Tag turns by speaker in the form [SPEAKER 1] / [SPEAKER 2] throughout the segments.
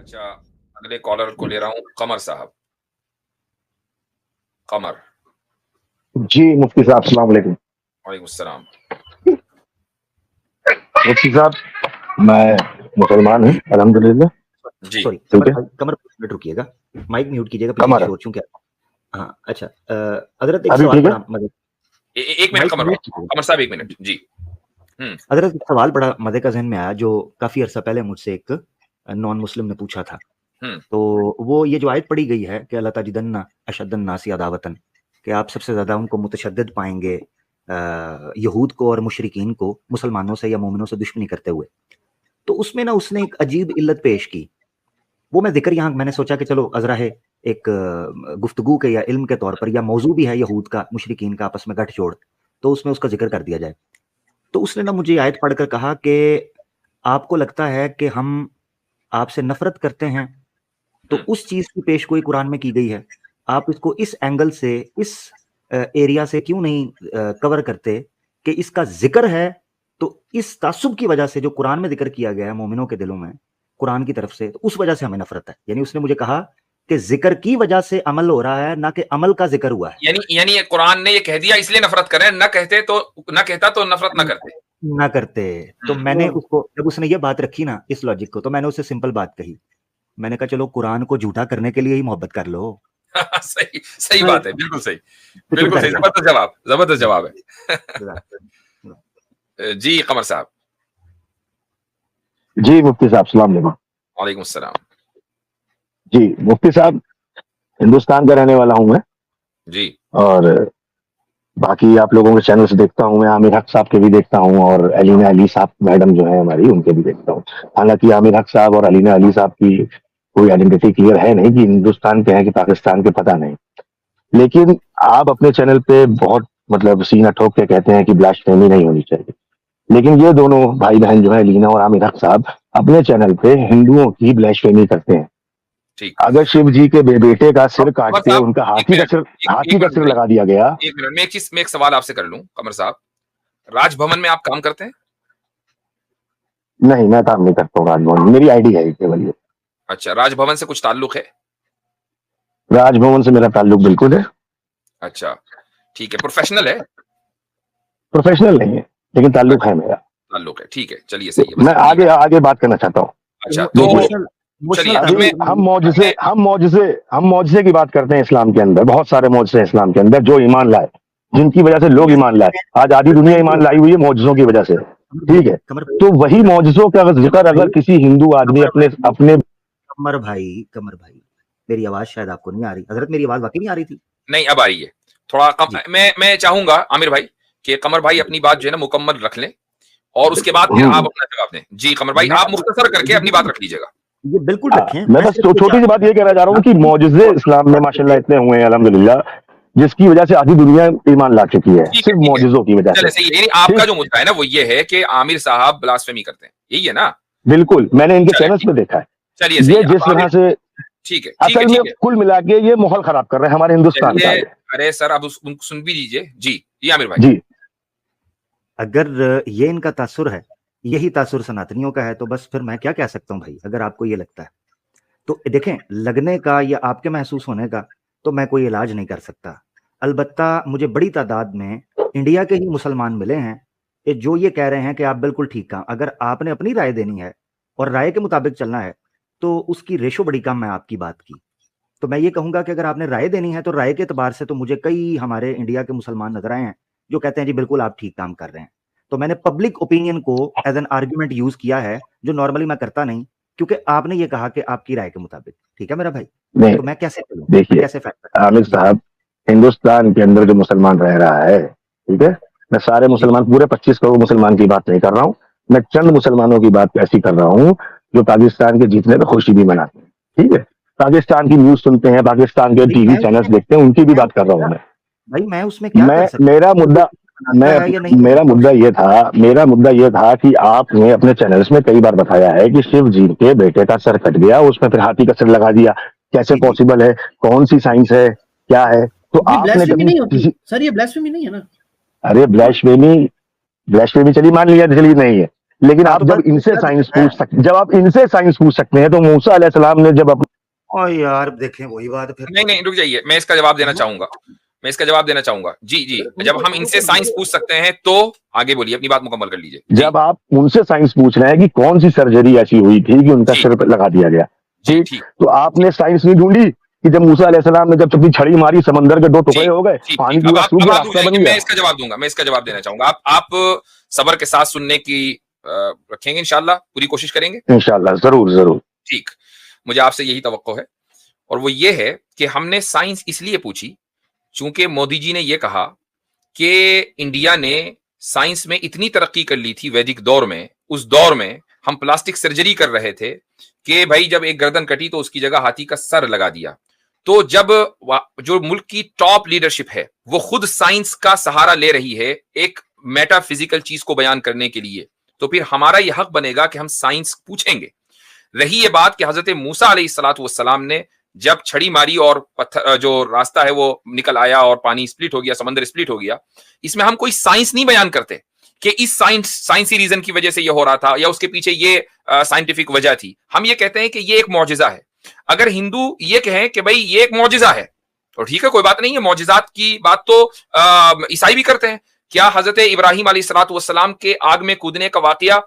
[SPEAKER 1] اچھا اگلے کالر کو لے رہا ہوں قمر صاحب. قمر.
[SPEAKER 2] جی مفتی صاحب السلام علیکم.
[SPEAKER 1] وعلیکم السلام.
[SPEAKER 2] مفتی صاحب میں مسلمان ہوں الحمدللہ.
[SPEAKER 1] جی
[SPEAKER 3] سوری
[SPEAKER 2] ٹھیک ہے
[SPEAKER 3] کمر منٹ رکیے گا, مائک میوٹ کیجیے گا, پیچھے
[SPEAKER 2] قمر
[SPEAKER 3] شور چونکہ. ہاں اچھا حضرت ایک
[SPEAKER 2] ابھی
[SPEAKER 3] سوال
[SPEAKER 2] ٹھیک ہے.
[SPEAKER 3] بڑا مزے
[SPEAKER 1] ایک منٹ قمر قمر صاحب ایک منٹ. جی
[SPEAKER 3] حضرت ایک سوال بڑا مزے کا ذہن میں آیا جو کافی عرصہ پہلے مجھ سے ایک نان مسلم نے پوچھا تھا. تو وہ یہ جو آیت پڑھی گئی ہے کہ اللہ تجدن اشد الناس عداوۃ, کہ آپ سب سے زیادہ ان کو متشدد پائیں گے یہود کو اور مشرکین کو مسلمانوں سے یا مومنوں سے دشمنی کرتے ہوئے. تو اس میں نا اس نے ایک عجیب علت پیش کی, وہ میں ذکر یہاں میں نے سوچا کہ چلو ازرا ہے ایک گفتگو کے یا علم کے طور پر, یا موضوع بھی ہے یہود کا مشرکین کا آپس میں گٹھ جوڑ, تو اس میں اس کا ذکر کر دیا جائے. تو اس نے نا مجھے آیت پڑھ کر کہا کہ آپ کو لگتا ہے کہ ہم آپ سے نفرت کرتے ہیں, تو اس چیز کی پیش گوئی قرآن میں کی گئی ہے, آپ اس کو اس اینگل سے اس ایریا سے کیوں نہیں کور کرتے کہ اس کا ذکر ہے, تو اس تعصب کی وجہ سے جو قرآن میں ذکر کیا گیا ہے مومنوں کے دلوں میں قرآن کی طرف سے, تو اس وجہ سے ہمیں نفرت ہے. یعنی اس نے مجھے کہا کہ ذکر کی وجہ سے عمل ہو رہا ہے, نہ کہ عمل کا ذکر ہوا ہے.
[SPEAKER 1] یعنی قرآن نے یہ کہہ دیا اس لیے نفرت کریں, نہ کہتا تو نفرت نہ کرتے.
[SPEAKER 3] تو میں نے اس کو جب اس نے یہ بات رکھی نا اس لاجک کو, تو میں نے اسے سمپل بات کہی, میں نے کہا چلو قرآن کو جھوٹا کرنے کے لیے ہی محبت کر لو.
[SPEAKER 1] صحیح بات ہے, بالکل صحیح, بالکل صحیح, زبردست جواب ہے. جی قمر صاحب.
[SPEAKER 2] جی مفتی صاحب السلام علیکم.
[SPEAKER 1] وعلیکم السلام.
[SPEAKER 2] جی مفتی صاحب ہندوستان کا رہنے والا ہوں میں,
[SPEAKER 1] جی,
[SPEAKER 2] اور باقی آپ لوگوں کے چینل سے دیکھتا ہوں میں, عامر حق صاحب کے بھی دیکھتا ہوں, اور علینا علی صاحب میڈم جو ہیں ہماری ان کے بھی دیکھتا ہوں. حالانکہ عامر حق صاحب اور علینا علی صاحب کی کوئی آئیڈینٹی کلیئر ہے نہیں کہ ہندوستان کے ہیں کہ پاکستان کے, پتہ نہیں. لیکن آپ اپنے چینل پہ بہت مطلب سینہ ٹھوک کے کہتے ہیں کہ بلاسفیمی نہیں ہونی چاہیے, لیکن یہ دونوں بھائی بہن جو ہیں علینا اور عامر حق صاحب اپنے چینل پہ ہندوؤں کی بلاسفیمی کرتے ہیں. اگر شیو جی کے بیٹے کا سر کاٹتے ان کا ہاتھی کا سر لگا دیا گیا.
[SPEAKER 1] ایک منٹ میں ایک سوال آپ سے کر لوں قمر صاحب, راج بھون میں آپ کام کرتے ہیں؟
[SPEAKER 2] نہیں میں کام نہیں کرتا ہوں راج بھون, میری آئی ڈی ہے کیول یہ.
[SPEAKER 1] اچھا, راج بھون سے کچھ تعلق ہے؟
[SPEAKER 2] راج بھون سے میرا تعلق بالکل ہے.
[SPEAKER 1] اچھا ٹھیک ہے, پروفیشنل ہے؟
[SPEAKER 2] پروفیشنل نہیں ہے لیکن تعلق ہے میرا.
[SPEAKER 1] تعلق ہے, ٹھیک ہے, چلیے صحیح ہے.
[SPEAKER 2] میں آگے بات کرنا چاہتا ہوں.
[SPEAKER 1] اچھا تو
[SPEAKER 2] ہم معجزے کی بات کرتے ہیں اسلام کے اندر, بہت سارے معجزے ہیں اسلام کے اندر جو ایمان لائے, جن کی وجہ سے لوگ ایمان لائے. آج آدھی دنیا ایمان لائی ہوئی ہے معجزوں کی وجہ سے, ٹھیک ہے. تو وہی معجزوں کا ذکر اگر کسی ہندو آدمی اپنے
[SPEAKER 3] قمر بھائی میری آواز شاید آپ کو نہیں آ رہی. حضرت میری آواز واقعی نہیں آ رہی تھی؟
[SPEAKER 1] نہیں اب آ رہی ہے تھوڑا کم. میں چاہوں گا عامر بھائی کہ قمر بھائی اپنی بات جو ہے نا مکمل رکھ لیں, اور اس کے بعد پھر آپ اپنا جواب دیں. جی قمر بھائی آپ مختصر کر کے اپنی بات رکھ لیجیے گا.
[SPEAKER 3] یہ بالکل رکھیں.
[SPEAKER 2] میں بس چھوٹی سی بات یہ کہنا چاہ رہا ہوں کہ معجزے اسلام میں ماشاءاللہ اتنے ہوئے ہیں الحمدللہ, جس کی وجہ سے آدھی دنیا ایمان لا چکی ہے صرف معجزوں کی وجہ سے.
[SPEAKER 1] یعنی آپ کا جو مدعا ہے نا وہ یہ ہے کہ عامر صاحب بلاسفیمی کرتے ہیں, یہی ہے نا؟
[SPEAKER 2] بالکل, میں نے ان کے چینلز پہ دیکھا ہے.
[SPEAKER 1] چلیے
[SPEAKER 2] یہ جس طرح سے
[SPEAKER 1] ٹھیک ہے,
[SPEAKER 2] اصل میں کل ملا کے یہ ماحول خراب کر رہے ہیں ہمارے ہندوستان کا.
[SPEAKER 1] ارے سر اب سن بھی لیجیے. جی عامر بھائی.
[SPEAKER 2] جی
[SPEAKER 3] اگر یہ ان کا تاثر ہے, یہی تاثر سناتنیوں کا ہے, تو بس پھر میں کیا کہہ سکتا ہوں بھائی. اگر آپ کو یہ لگتا ہے تو دیکھیں, لگنے کا یا آپ کے محسوس ہونے کا تو میں کوئی علاج نہیں کر سکتا. البتہ مجھے بڑی تعداد میں انڈیا کے ہی مسلمان ملے ہیں جو یہ کہہ رہے ہیں کہ آپ بالکل ٹھیک کہا. اگر آپ نے اپنی رائے دینی ہے اور رائے کے مطابق چلنا ہے تو اس کی ریشو بڑی کم ہے آپ کی بات کی. تو میں یہ کہوں گا کہ اگر آپ نے رائے دینی ہے تو رائے کے اعتبار سے تو مجھے کئی ہمارے انڈیا کے مسلمان نظر آئے ہیں جو کہتے ہیں جی بالکل آپ ٹھیک کام کر رہے ہیں. تو میں نے پبلک اوپینین کو ایز این آرگیومنٹ یوز کیا ہے, جو نارملی میں کرتا نہیں, کیونکہ آپ نے یہ کہا کہ آپ کی رائے کے مطابق. ٹھیک ہے میرا بھائی, تو میں کیسے کروں؟
[SPEAKER 2] دیکھیے عامر صاحب, ہندوستان کے اندر جو مسلمان رہ رہا ہے, ٹھیک ہے, میں سارے مسلمان پورے 25 کروڑ مسلمان کی بات نہیں کر رہا ہوں, میں چند مسلمانوں کی بات ایسی کر رہا ہوں جو پاکستان کے جیتنے میں خوشی بھی مناتے ہیں. ٹھیک ہے, پاکستان کی نیوز سنتے ہیں, پاکستان کے ٹی وی چینلز دیکھتے ہیں, ان کی بھی بات کر رہا ہوں میں.
[SPEAKER 3] بھائی میں اس میں کیا کر سکتا ہوں؟
[SPEAKER 2] میرا مدعا یہ تھا کہ آپ نے اپنے چینلز میں کئی بار بتایا ہے کہ شیو جی کے بیٹے کا سر کٹ گیا, اس میں پھر ہاتھی کا سر لگا دیا. کیسے پاسبل ہے, کون سی سائنس ہے, کیا ہے؟ تو آپ نے
[SPEAKER 4] سر یہ بلاسفیمی نہیں ہے نا.
[SPEAKER 2] ارے بلاسفیمی چلیے مان لیا, چلیے نہیں ہے, لیکن آپ جب ان سے سائنس پوچھ سکتے ہیں تو موسیٰ علیہ السلام نے جب
[SPEAKER 3] یار دیکھیں وہی بات پھر
[SPEAKER 1] نہیں رک جائیے، میں اس کا جواب دینا چاہوں گا جی جب ہم ان سے سائنس پوچھ سکتے ہیں تو آگے بولیے، اپنی بات مکمل کر لیجیے.
[SPEAKER 2] جب آپ ان سے سائنس پوچھ رہے ہیں کہ کون سی سرجری ایسی ہوئی تھی کہ ان کا سر لگا دیا گیا، ٹھیک، تو آپ نے سائنس نہیں ڈھونڈی کہ جب موسیٰ علیہ السلام نے جب اپنی چھڑی ماری سمندر کے 2 ٹکڑے ہو گئے، پانی پورا سوکھ گیا، راستہ بن گیا.
[SPEAKER 1] میں اس کا جواب دینا چاہوں گا. آپ صبر کے ساتھ سننے کی رکھیں گے، انشاءاللہ پوری کوشش کریں گے
[SPEAKER 2] انشاءاللہ، ضرور.
[SPEAKER 1] ٹھیک، مجھے آپ سے یہی توقع ہے، اور وہ یہ ہے کہ ہم نے سائنس اس لیے پوچھی چونکہ مودی جی نے یہ کہا کہ انڈیا نے سائنس میں اتنی ترقی کر لی تھی ویدک دور میں، اس دور میں ہم پلاسٹک سرجری کر رہے تھے کہ بھائی جب ایک گردن کٹی تو اس کی جگہ ہاتھی کا سر لگا دیا. تو جب جو ملک کی ٹاپ لیڈرشپ ہے وہ خود سائنس کا سہارا لے رہی ہے ایک میٹا فزیکل چیز کو بیان کرنے کے لیے، تو پھر ہمارا یہ حق بنے گا کہ ہم سائنس پوچھیں گے. رہی یہ بات کہ حضرت موسیٰ علیہ الصلوۃ والسلام نے جب چھڑی ماری اور پتھر جو راستہ ہے وہ نکل آیا اور پانی سپلٹ ہو گیا، سمندر سپلٹ ہو گیا، اس میں ہم کوئی سائنس نہیں بیان کرتے کہ اس سائنسی ریزن کی وجہ سے یہ ہو رہا تھا یا اس کے پیچھے یہ سائنٹیفک وجہ تھی. ہم یہ کہتے ہیں کہ یہ ایک معجزہ ہے. اگر ہندو یہ کہیں کہ بھائی یہ ایک معجزہ ہے تو ٹھیک ہے، کوئی بات نہیں ہے، معجزات کی بات تو عیسائی بھی کرتے ہیں. کیا حضرت ابراہیم علیہ الصلوۃ والسلام کے آگ میں کودنے کا واقعہ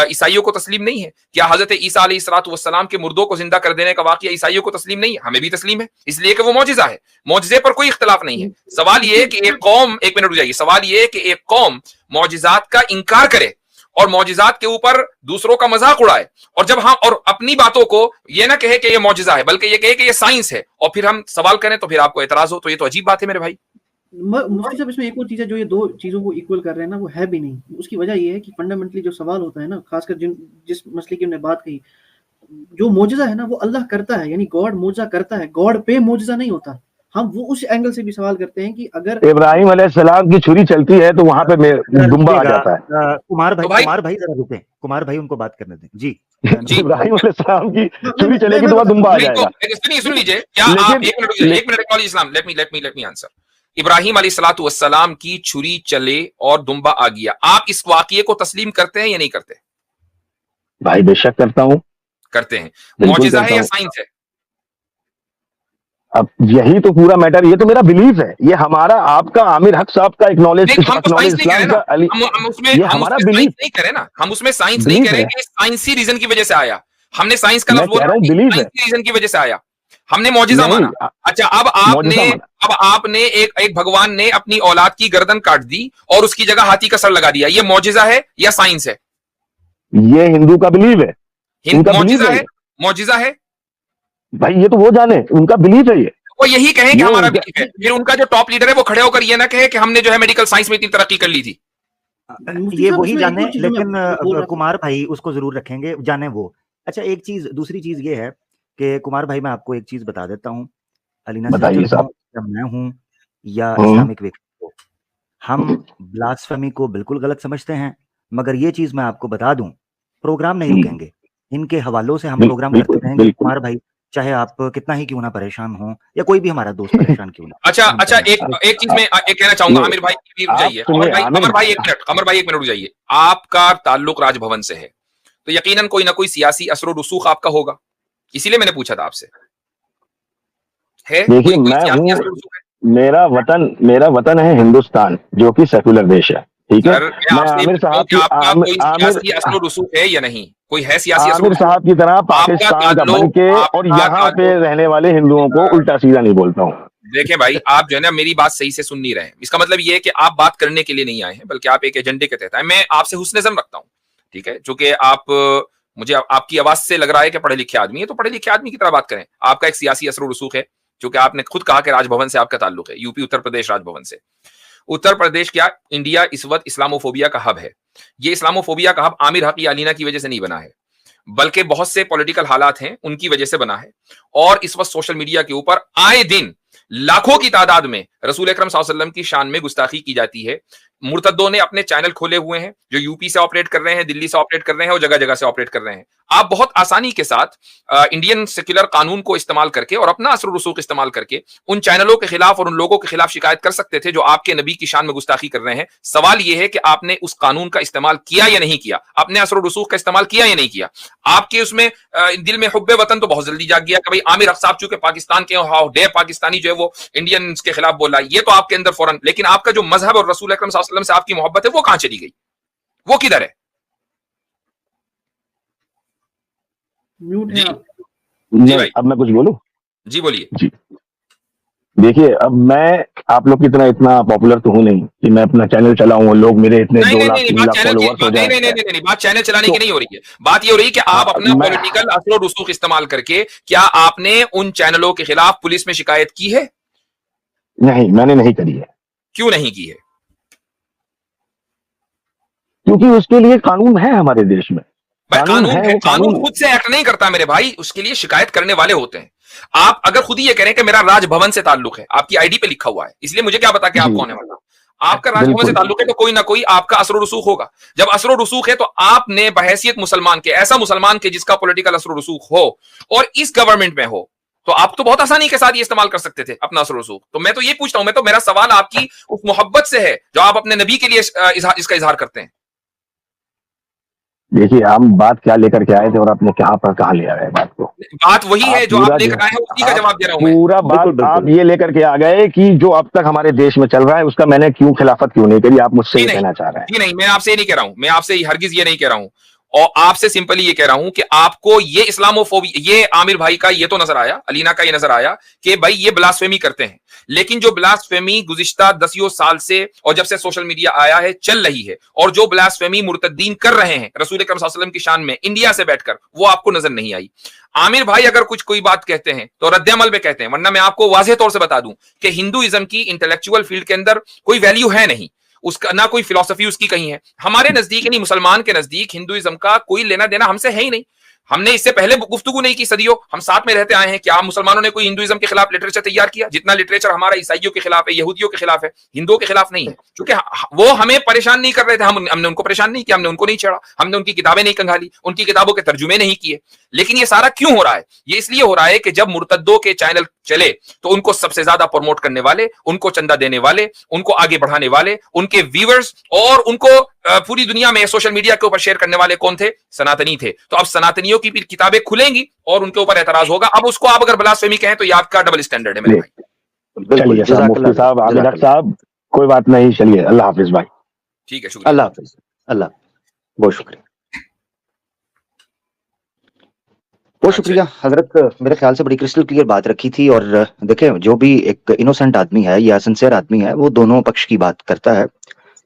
[SPEAKER 1] عیسائیوں کو تسلیم نہیں ہے؟ کیا حضرت عیسیٰ علیہ الصلوۃ والسلام کے مردوں کو زندہ کر دینے کا واقعہ عیسائیوں کو تسلیم نہیں ہے؟ ہمیں بھی تسلیم ہے، اس لیے کہ وہ معجزہ ہے. معجزے پر کوئی اختلاف نہیں ہے. سوال یہ ہے کہ ایک قوم، ایک منٹ رک جائیے، سوال یہ ہے کہ ایک قوم معجزات کا انکار کرے اور معجزات کے اوپر دوسروں کا مذاق اڑائے، اور جب ہم اور اپنی باتوں کو یہ نہ کہے کہ یہ معجزہ ہے بلکہ یہ کہے کہ یہ سائنس ہے، اور پھر ہم سوال کریں تو پھر آپ کو اعتراض ہو، تو یہ تو عجیب بات ہے میرے بھائی.
[SPEAKER 4] مفتی صاحب اس میں ایک اور چیز ہے جو یہ 2 چیزوں کو ایکول کر رہے ہیں نا، وہ ہے بھی نہیں. اس کی وجہ یہ ہے کہ فنڈامنٹلی جو سوال ہوتا ہے نا، خاص کر جس مسئلے کی ہم نے بات کہی، جو معجزہ ہے نا وہ اللہ کرتا ہے، یعنی گاڈ معجزہ کرتا ہے، گاڈ پہ معجزہ نہیں ہوتا. ہم وہ اس اینگل سے بھی سوال کرتے ہیں کہ اگر
[SPEAKER 2] ابراہیم علیہ السلام کی چھری چلتی ہے تو وہاں پہ دمبا آ جاتا ہے.
[SPEAKER 3] کمار بھائی ذرا رکیں، کمار بھائی ان کو بات کرنے دیں. جی
[SPEAKER 2] ابراہیم علیہ السلام کی چھری چلے گی تو وہاں دمبا آ جائے گا.
[SPEAKER 1] سن لیجیے، کیا آپ ایک منٹ اسلام لیٹ می آنسر. ابراہیم علیہ الصلوۃ والسلام کی چھری چلے اور دمبا آ گیا، آپ اس واقعے کو تسلیم کرتے ہیں یا نہیں کرتے؟
[SPEAKER 2] بھائی بے شک کرتا ہوں.
[SPEAKER 1] کرتے ہیں. معجزہ ہے یا سائنس ہے؟
[SPEAKER 2] اب یہی تو پورا میٹر، یہ تو میرا بلیف ہے، یہ ہمارا آپ کا عامر حق صاحب کا
[SPEAKER 1] ہم اس میں سائنس نہیں کرے نا، ہم اس میں سائنس نہیں کریں کہ سائنسی ریزن کی وجہ سے آیا. ہم نے سائنس کا لفظ بولا سائنسی ریزن کی وجہ سے آیا، ہم نے معجزہ مانا. اچھا، اب آپ نے ایک بھگوان نے اپنی اولاد کی گردن کاٹ دی اور اس کی جگہ ہاتھی کا سر لگا دیا، یہ معجزہ ہے یا سائنس ہے؟
[SPEAKER 2] یہ ہندو کا بلیف ہے.
[SPEAKER 1] معجزہ ہے
[SPEAKER 2] بھائی، یہ تو وہ جانے، ان کا بلیف ہے. یہ
[SPEAKER 1] وہ یہی کہیں کہ ہمارا بلیف ہے، پھر ان کا جو ٹاپ لیڈر ہے وہ کھڑے ہو کر یہ نہ کہے کہ ہم نے جو ہے میڈیکل سائنس میں اتنی ترقی کر لی تھی.
[SPEAKER 3] یہ وہی جانے، لیکن کمار بھائی اس کو ضرور رکھیں گے، جانے وہ. اچھا، ایک چیز، دوسری چیز یہ ہے کہ کمار بھائی میں آپ کو ایک چیز بتا دیتا ہوں، علینا میں ہوں یا اسلامک ویک، ہم بلاسفیمی کو بالکل غلط سمجھتے ہیں، مگر یہ چیز میں آپ کو بتا دوں، پروگرام نہیں رکیں گے، ان کے حوالوں سے ہم پروگرام کرتے رہیں گے کمار بھائی، چاہے آپ کتنا ہی کیوں نہ پریشان ہوں یا کوئی بھی ہمارا دوست پریشان کیوں نہ.
[SPEAKER 1] اچھا ایک چیز میں کہنا چاہوں گا، عامر بھائی جائیے، قمر بھائی ایک منٹ جائیے. آپ کا تعلق راج بھون سے ہے تو یقیناً کوئی نہ کوئی سیاسی اثر و رسوخ آپ کا ہوگا، اسی لیے میں نے پوچھا تھا آپ سے.
[SPEAKER 2] دیکھیے، میرا وطن ہے ہندوستان، جو کہ سیکولر دیش ہے، ٹھیک ہے. عامر صاحب کی طرح پاکستان کا بن کے اور یہاں پہ رہنے والے ہندوؤں کو الٹا سیدھا نہیں بولتا ہوں.
[SPEAKER 1] دیکھیں بھائی، آپ جو ہے نا میری بات صحیح سے سن نہیں رہے ہیں. اس کا مطلب یہ ہے کہ آپ بات کرنے کے لیے نہیں آئے ہیں بلکہ آپ ایک ایجنڈے کے تحت آئے. میں آپ سے حسن ظن رکھتا ہوں، ٹھیک ہے، چونکہ مجھے آپ کی آواز سے لگ رہا ہے کہ پڑھے لکھے آدمی ہے، تو پڑھے لکھے آدمی کی طرح بات کریں. آپ کا ایک سیاسی اثر و رسوخ ہے، چونکہ آپ نے خود کہا کہ راج بھون سے آپ کا تعلق ہے، یو پی اتر پردیش راج بھون سے. اتر پردیش کیا، انڈیا اس وقت اسلاموفوبیا کا ہب ہے. یہ اسلاموفوبیا کا ہب عامر حق یا علینا کی وجہ سے نہیں بنا ہے، بلکہ بہت سے پولیٹیکل حالات ہیں ان کی وجہ سے بنا ہے. اور اس وقت سوشل میڈیا کے اوپر آئے دن لاکھوں کی تعداد میں رسول اکرم صلی اللہ علیہ وسلم کی شان میں گستاخی کی جاتی ہے. مرتدوں نے اپنے چینل کھولے ہوئے ہیں جو یو پی سے آپریٹ کر رہے ہیں, دلی سے آپریٹ کر رہے ہیں اور جگہ جگہ سے آپریٹ کر رہے ہیں. آپ بہت آسانی کے ساتھ انڈین سیکولر قانون کو استعمال کر کے اور اپنا اثر و رسوخ استعمال کر کے ان چینلوں کے خلاف اور ان لوگوں کے خلاف شکایت کر سکتے تھے جو آپ کے نبی کی شان میں گستاخی کر رہے ہیں. سوال یہ ہے کہ آپ نے اس قانون کا استعمال کیا یا نہیں کیا, اپنے اثر و رسوخ کا استعمال کیا یا نہیں کیا. آپ کے اس میں دل میں حب وطن تو بہت جلدی جاگ گیا کہ بھائی عامر حق صاحب چونکہ پاکستان کے ہاؤ ڈے پاکستانی جو ہے وہ انڈینز کے خلاف بولا, یہ تو آپ کے اندر فوراً. لیکن آپ کا جو مذہب اور رسول اکرم صلی اللہ علیہ وسلم سے آپ کی محبت ہے وہ کہاں چلی گئی, وہ کدھر ہے؟
[SPEAKER 2] جی اب میں کچھ بولوں؟
[SPEAKER 1] جی بولیے.
[SPEAKER 2] جی دیکھیے, اب میں آپ لوگ کی طرح اتنا پاپولر تو ہوں نہیں کہ میں اپنا چینل چلاؤں اور لوگ میرے اتنے 2 لاکھ 3 لاکھ فالوورز ہو جائیں.
[SPEAKER 1] نہیں, بات چینل چلانے کی نہیں ہو رہی ہے. بات یہ ہو رہی ہے کہ آپ اپنا پولیٹیکل اثر و رسوخ استعمال کر کے کیا آپ نے ان چینلوں کے خلاف پولیس میں شکایت کی ہے؟
[SPEAKER 2] نہیں, میں نے نہیں کری ہے.
[SPEAKER 1] کیوں نہیں کی ہے؟
[SPEAKER 2] کیونکہ اس کے لیے قانون ہے ہمارے دیش میں.
[SPEAKER 1] قانون خود سے ایکٹ نہیں کرتا میرے بھائی, اس کے لیے شکایت کرنے والے ہوتے ہیں. آپ اگر خود ہی یہ کہہ رہے ہیں کہ میرا راج بھون سے تعلق ہے, آپ کی آئی ڈی پہ لکھا ہوا ہے, اس لیے مجھے کیا پتا کہ آپ کون ہے. والا آپ کا راج بھون سے تعلق ہے تو کوئی نہ کوئی آپ کا اثر و رسوخ ہوگا. جب اثر و رسوخ ہے تو آپ نے بحیثیت مسلمان کے, ایسا مسلمان کے جس کا پولیٹیکل اثر و رسوخ ہو اور اس گورنمنٹ میں ہو, تو آپ تو بہت آسانی کے ساتھ یہ استعمال کر سکتے تھے اپنا اثر و رسوخ. تو میں تو یہ پوچھتا ہوں, میرا سوال آپ کی اس محبت سے ہے جو آپ اپنے نبی کے لیے اس کا اظہار کرتے ہیں.
[SPEAKER 2] دیکھیے ہم بات کیا لے کر کے آئے تھے اور آپ نے کہاں لے آئے بات کو.
[SPEAKER 1] بات وہی ہے جو آپ لے کر آئے ہیں, اسی کا جواب دے رہا ہوں.
[SPEAKER 2] پورا بات آپ یہ لے کر کے آ گئے کہ جو اب تک ہمارے دیش میں چل رہا ہے اس کا میں نے کیوں خلافت کیوں نہیں کری. آپ مجھ سے یہ کہنا چاہ رہے ہیں؟
[SPEAKER 1] نہیں, میں آپ سے یہ نہیں کہہ رہا ہوں, میں آپ سے ہرگز یہ نہیں کہہ رہا ہوں. اور آپ سے سمپلی یہ کہہ رہا ہوں کہ آپ کو یہ اسلاموفوبی, یہ عامر بھائی کا یہ تو نظر آیا, علینا کا یہ نظر آیا کہ بھائی یہ بلاسفیمی کرتے ہیں. لیکن جو بلاسفیمی گزشتہ 10 سال سے اور جب سے سوشل میڈیا آیا ہے چل رہی ہے, اور جو بلاسفیمی مرتدین کر رہے ہیں رسول اکرم صلی اللہ علیہ وسلم کی شان میں انڈیا سے بیٹھ کر, وہ آپ کو نظر نہیں آئی. عامر بھائی اگر کوئی بات کہتے ہیں تو رد عمل میں کہتے ہیں, ورنہ میں آپ کو واضح طور سے بتا دوں کہ ہندوازم کی انٹلیکچوئل فیلڈ کے اندر کوئی ویلیو ہے نہیں, اس کا نہ کوئی فلسفی اس کی کہیں ہے. ہمارے نزدیک یعنی مسلمان کے نزدیک ہندوازم کا کوئی لینا دینا ہم سے ہے ہی نہیں. ہم نے اس سے پہلے گفتگو نہیں کی, صدیوں ہم ساتھ میں رہتے آئے ہیں. کیا مسلمانوں نے کوئی ہندوازم کے خلاف لٹریچر تیار کیا؟ جتنا لٹریچر ہمارا عیسائیوں کے خلاف ہے, یہودیوں کے خلاف ہے, ہندوؤں کے خلاف نہیں ہے. کیونکہ وہ ہمیں پریشان نہیں کر رہے تھے, ہم نے ان کو پریشان نہیں کیا, ہم نے ان کو نہیں چھیڑا, ہم نے ان کی کتابیں نہیں کنگھالی, ان کی کتابوں کے ترجمے نہیں کیے. لیکن یہ سارا کیوں ہو رہا ہے؟ یہ اس لیے ہو رہا ہے کہ جب مرتدوں کے چینل چلے تو ان کو سب سے زیادہ پروموٹ کرنے والے, ان کو چندہ دینے والے, ان کو آگے بڑھانے والے, ان کے ویورز اور ان کو پوری دنیا میں سوشل میڈیا کے اوپر شیئر کرنے والے کون تھے؟ سناتنی تھے. تو اب سناتنیوں کی بھی کتابیں کھلیں گی اور ان کے اوپر اعتراض ہوگا. اب اس کو آپ اگر بلاسفیمی کہیں تو یہ آپ کا ڈبل اسٹینڈرڈ ہے میرے بھائی.
[SPEAKER 2] چلیے صاحب, عامر حق صاحب, کوئی بات نہیں, چلیے اللہ حافظ بھائی.
[SPEAKER 1] ٹھیک ہے, شکریہ.
[SPEAKER 3] اللہ حافظ. اللہ بہت شکریہ. بہت شکریہ حضرت, میرے خیال سے بڑی کرسٹل کلیئر بات رکھی تھی. اور دیکھیں جو بھی ایک انوسنٹ آدمی ہے یا سنسیئر آدمی ہے وہ دونوں پکش کی بات کرتا ہے,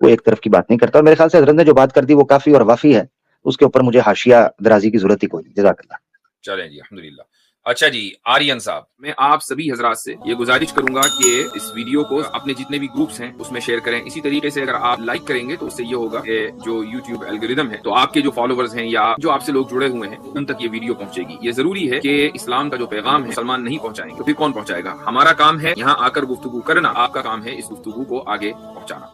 [SPEAKER 3] وہ ایک طرف کی بات نہیں کرتا. اور میرے خیال سے حضرت نے جو بات کر دی وہ کافی اور وافی ہے, اس کے اوپر مجھے حاشیہ درازی کی ضرورت ہی کوئی نہیں. جزاک اللہ.
[SPEAKER 1] چلیں جی, الحمدللہ. اچھا جی, آرین صاحب, میں آپ سبھی حضرات سے یہ گزارش کروں گا کہ اس ویڈیو کو اپنے جتنے بھی گروپس ہیں اس میں شیئر کریں. اسی طریقے سے اگر آپ لائک کریں گے تو اس سے یہ ہوگا کہ جو یوٹیوب الگوریدم ہے تو آپ کے جو فالوورز ہیں یا جو آپ سے لوگ جڑے ہوئے ہیں ان تک یہ ویڈیو پہنچے گی. یہ ضروری ہے کہ اسلام کا جو پیغام ہے مسلمان نہیں پہنچائیں گے تو پھر کون پہنچائے گا؟ ہمارا کام ہے یہاں آ کر گفتگو کرنا, آپ کا کام ہے اس گفتگو کو آگے پہنچانا.